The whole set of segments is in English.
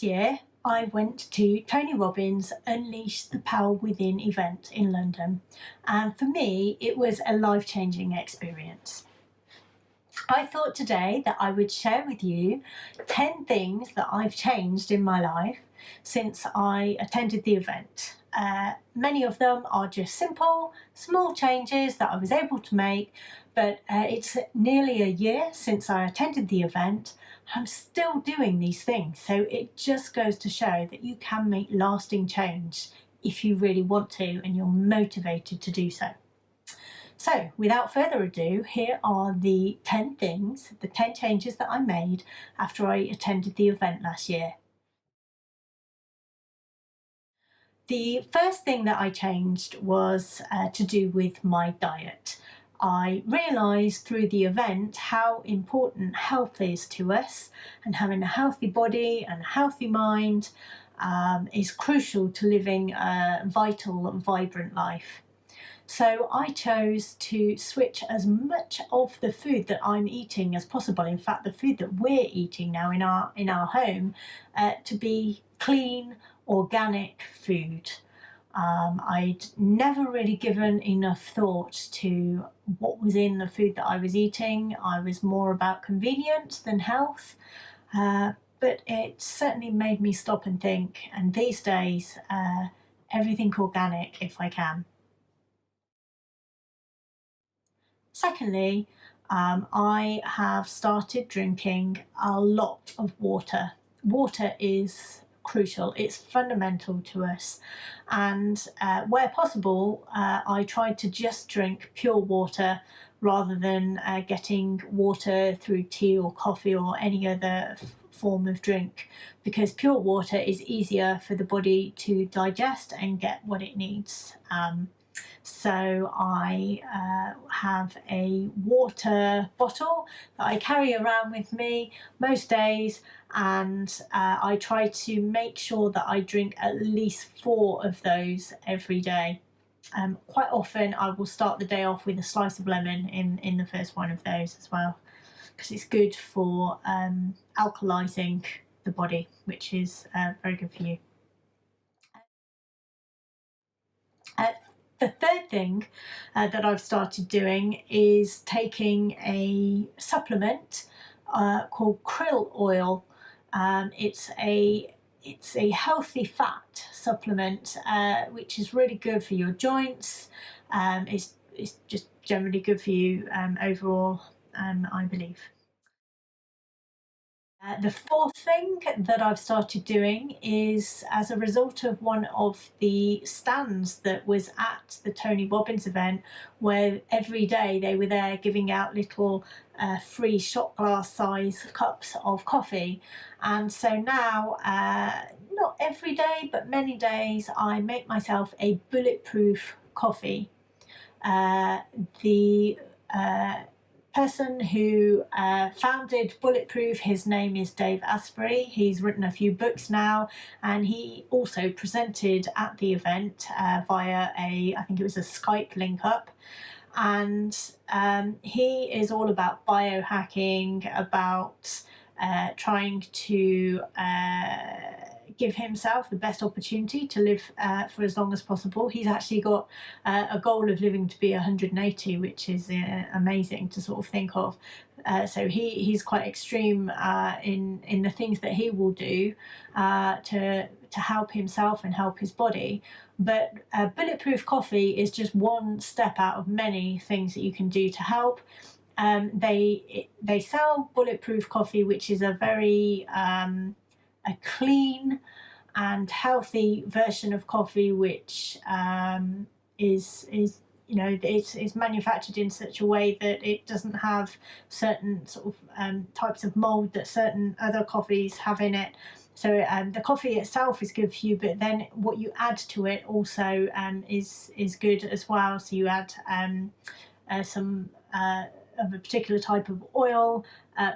last year I went to Tony Robbins' Unleash the Power Within event in London, and for me it was a life-changing experience. I thought today that I would share with you 10 things that I've changed in my life since I attended the event. Many of them are just simple, small changes that I was able to make, but it's nearly a year since I attended the event. I'm still doing these things, so it just goes to show that you can make lasting change if you really want to and you're motivated to do so. So without further ado, here are the 10 things, the 10 changes that I made after I attended the event last year. The first thing that I changed was to do with my diet. I realised through the event how important health is to us, and having a healthy body and a healthy mind is crucial to living a vital, vibrant life. So I chose to switch as much of the food that I'm eating as possible, in fact the food that we're eating now in our home, to be clean, organic food. I'd never really given enough thought to what was in the food that I was eating. I was more about convenience than health, but it certainly made me stop and think, and these days everything organic if I can. Secondly, I have started drinking a lot of water. Water is crucial, it's fundamental to us, and where possible I try to just drink pure water rather than getting water through tea or coffee or any other form of drink, because pure water is easier for the body to digest and get what it needs. So I have a water bottle that I carry around with me most days, and I try to make sure that I drink at least 4 of those every day. Quite often I will start the day off with a slice of lemon in the first one of those as well, because it's good for alkalizing the body, which is very good for you. The third thing that I've started doing is taking a supplement called krill oil. It's a healthy fat supplement which is really good for your joints. It's just generally good for you overall, I believe. The fourth thing that I've started doing is, as a result of one of the stands that was at the Tony Robbins event, where every day they were there giving out little free shot glass size cups of coffee. And so now, not every day, but many days, I make myself a Bulletproof Coffee. The person who founded Bulletproof, his name is Dave Asprey. He's written a few books now, and he also presented at the event via I think it was a Skype link up. And he is all about biohacking, about trying to give himself the best opportunity to live for as long as possible. He's actually got a goal of living to be 180, which is amazing to sort of think of. So he's quite extreme in the things that he will do to help himself and help his body. But Bulletproof Coffee is just one step out of many things that you can do to help. They sell Bulletproof Coffee, which is a very a clean and healthy version of coffee, which is you know, it's manufactured in such a way that it doesn't have certain sort of types of mold that certain other coffees have in it. So the coffee itself is good for you, but then what you add to it also is good as well. So you add some of a particular type of oil,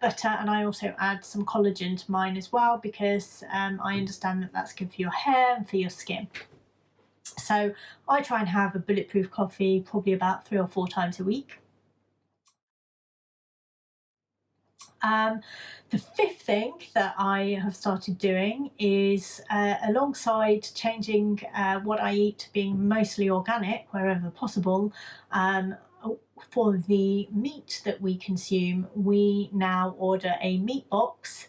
butter, and I also add some collagen to mine as well, because I understand that that's good for your hair and for your skin. So I try and have a Bulletproof Coffee probably about 3 or 4 times a week. The fifth thing that I have started doing is, alongside changing what I eat to being mostly organic wherever possible, for the meat that we consume, we now order a meat box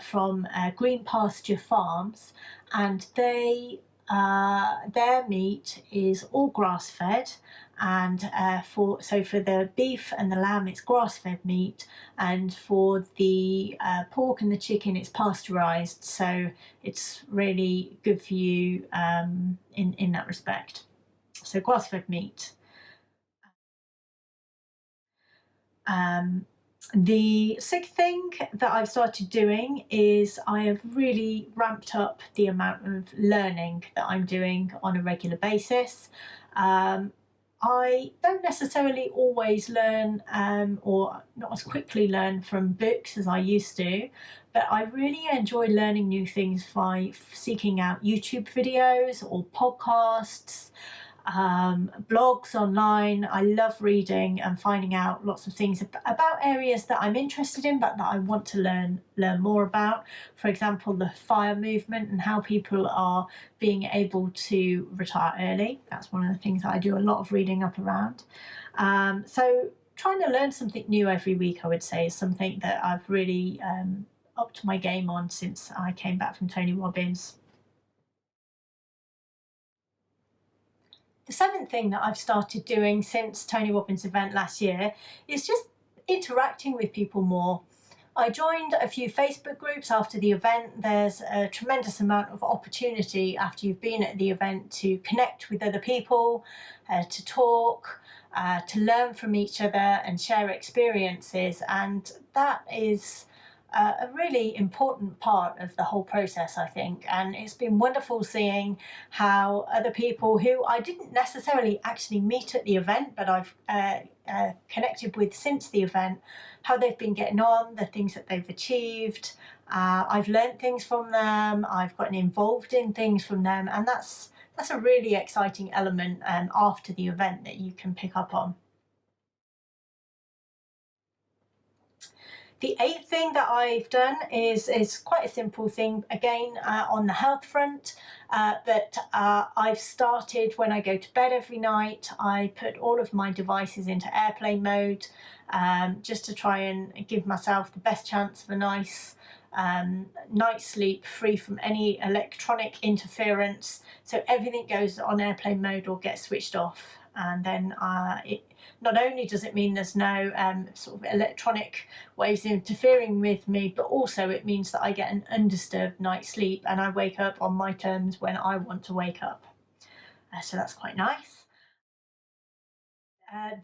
from Green Pasture Farms, and their meat is all grass fed, and for the beef and the lamb it's grass fed meat, and for the pork and the chicken it's pasteurized, so it's really good for you in that respect. So grass fed meat. The sixth thing that I've started doing is I have really ramped up the amount of learning that I'm doing on a regular basis. I don't necessarily always learn or not as quickly learn from books as I used to, but I really enjoy learning new things by seeking out YouTube videos or podcasts, blogs online. I love reading and finding out lots of things about areas that I'm interested in but that I want to learn more about. For example, the FIRE movement and how people are being able to retire early. That's one of the things that I do a lot of reading up around. So trying to learn something new every week, I would say, is something that I've really upped my game on since I came back from Tony Robbins. The seventh thing that I've started doing since Tony Robbins' event last year is just interacting with people more. I joined a few Facebook groups after the event. There's a tremendous amount of opportunity after you've been at the event to connect with other people, to talk, to learn from each other and share experiences, and that is a really important part of the whole process, I think. And it's been wonderful seeing how other people who I didn't necessarily actually meet at the event, but I've connected with since the event, how they've been getting on, the things that they've achieved. I've learned things from them, I've gotten involved in things from them, and that's a really exciting element after the event that you can pick up on. The eighth thing that I've done is quite a simple thing, again, on the health front, but I've started, when I go to bed every night, I put all of my devices into airplane mode, just to try and give myself the best chance of a nice night's sleep, free from any electronic interference. So everything goes on airplane mode or gets switched off, and then it not only does it mean there's no sort of electronic waves interfering with me, but also it means that I get an undisturbed night's sleep and I wake up on my terms when I want to wake up. So that's quite nice.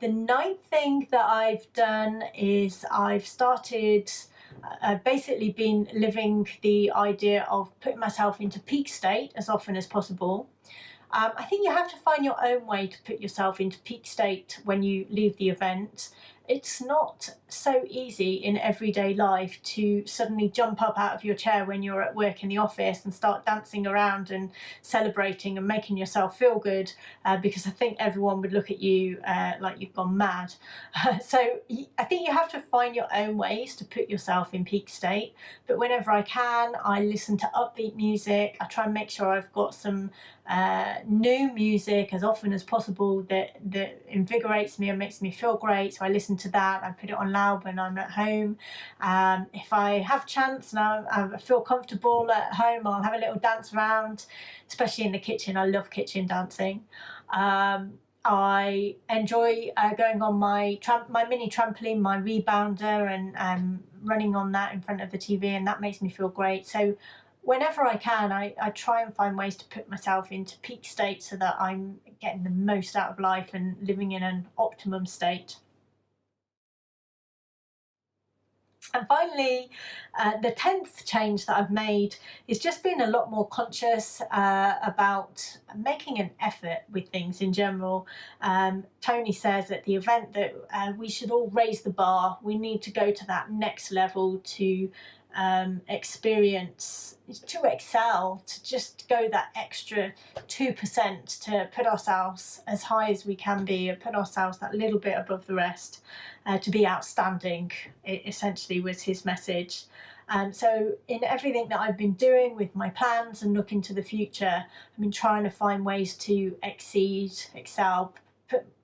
The ninth thing that I've done is I've started basically been living the idea of putting myself into peak state as often as possible. I think you have to find your own way to put yourself into peak state when you leave the event. It's not so easy in everyday life to suddenly jump up out of your chair when you're at work in the office and start dancing around and celebrating and making yourself feel good, because I think everyone would look at you like you've gone mad. So I think you have to find your own ways to put yourself in peak state. But whenever I can, I listen to upbeat music. I try and make sure I've got some new music as often as possible that invigorates me and makes me feel great. So I listen to that. I put it on loud when I'm at home. If I have chance and I feel comfortable at home, I'll have a little dance around, especially in the kitchen. I love kitchen dancing. I enjoy going on my mini trampoline, my rebounder, and running on that in front of the TV, and that makes me feel great. So whenever I can, I try and find ways to put myself into peak state so that I'm getting the most out of life and living in an optimum state. And finally, the 10th change that I've made is just being a lot more conscious about making an effort with things in general. Tony says at the event that we should all raise the bar. We need to go to that next level to experience, to excel, to just go that extra 2%, to put ourselves as high as we can be, and put ourselves that little bit above the rest, to be outstanding, essentially was his message. So in everything that I've been doing with my plans and looking to the future, I've been trying to find ways to exceed, excel,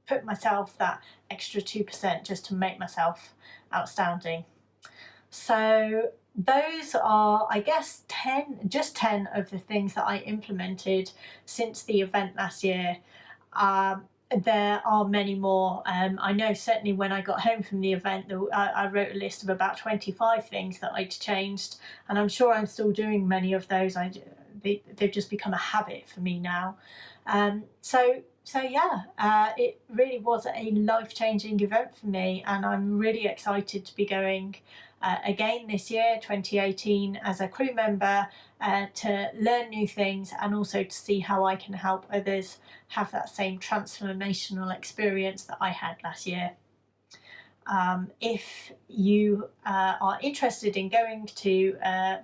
put myself that extra 2% just to make myself outstanding. So those are, I guess, 10 of the things that I implemented since the event last year. There are many more. I know certainly when I got home from the event, I wrote a list of about 25 things that I'd changed, and I'm sure I'm still doing many of those. They've just become a habit for me now. So yeah, it really was a life-changing event for me, and I'm really excited to be going again this year, 2018, as a crew member, to learn new things and also to see how I can help others have that same transformational experience that I had last year. If you are interested in going to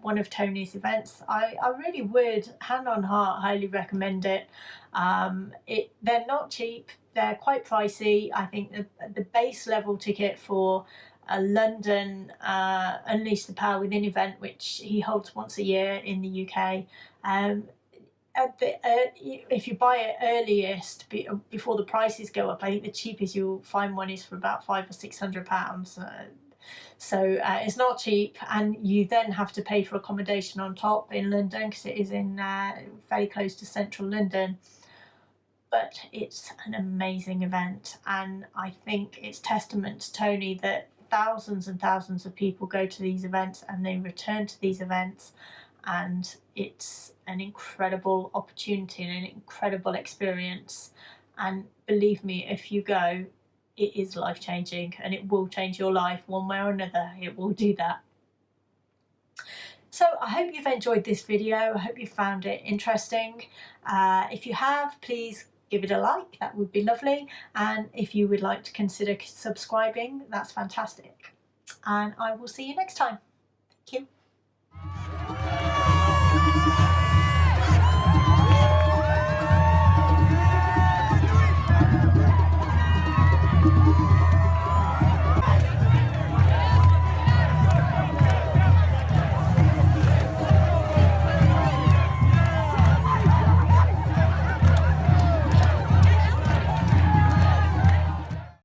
one of Tony's events, I really would, hand on heart, highly recommend it. They're not cheap, they're quite pricey. I think the base level ticket for a London Unleash the Power Within event, which he holds once a year in the UK, if you buy it earliest before the prices go up, I think the cheapest you'll find one is for about £500 or £600. So it's not cheap, and you then have to pay for accommodation on top in London, because it is in very close to central London. But it's an amazing event, and I think it's testament to Tony that thousands and thousands of people go to these events and they return to these events, and it's an incredible opportunity and an incredible experience. And believe me, if you go, it is life-changing, and it will change your life one way or another. It will do that. So I hope you've enjoyed this video. I hope you found it interesting. If you have, please give it a like, that would be lovely. And if you would like to consider subscribing, that's fantastic. And I will see you next time. Thank you.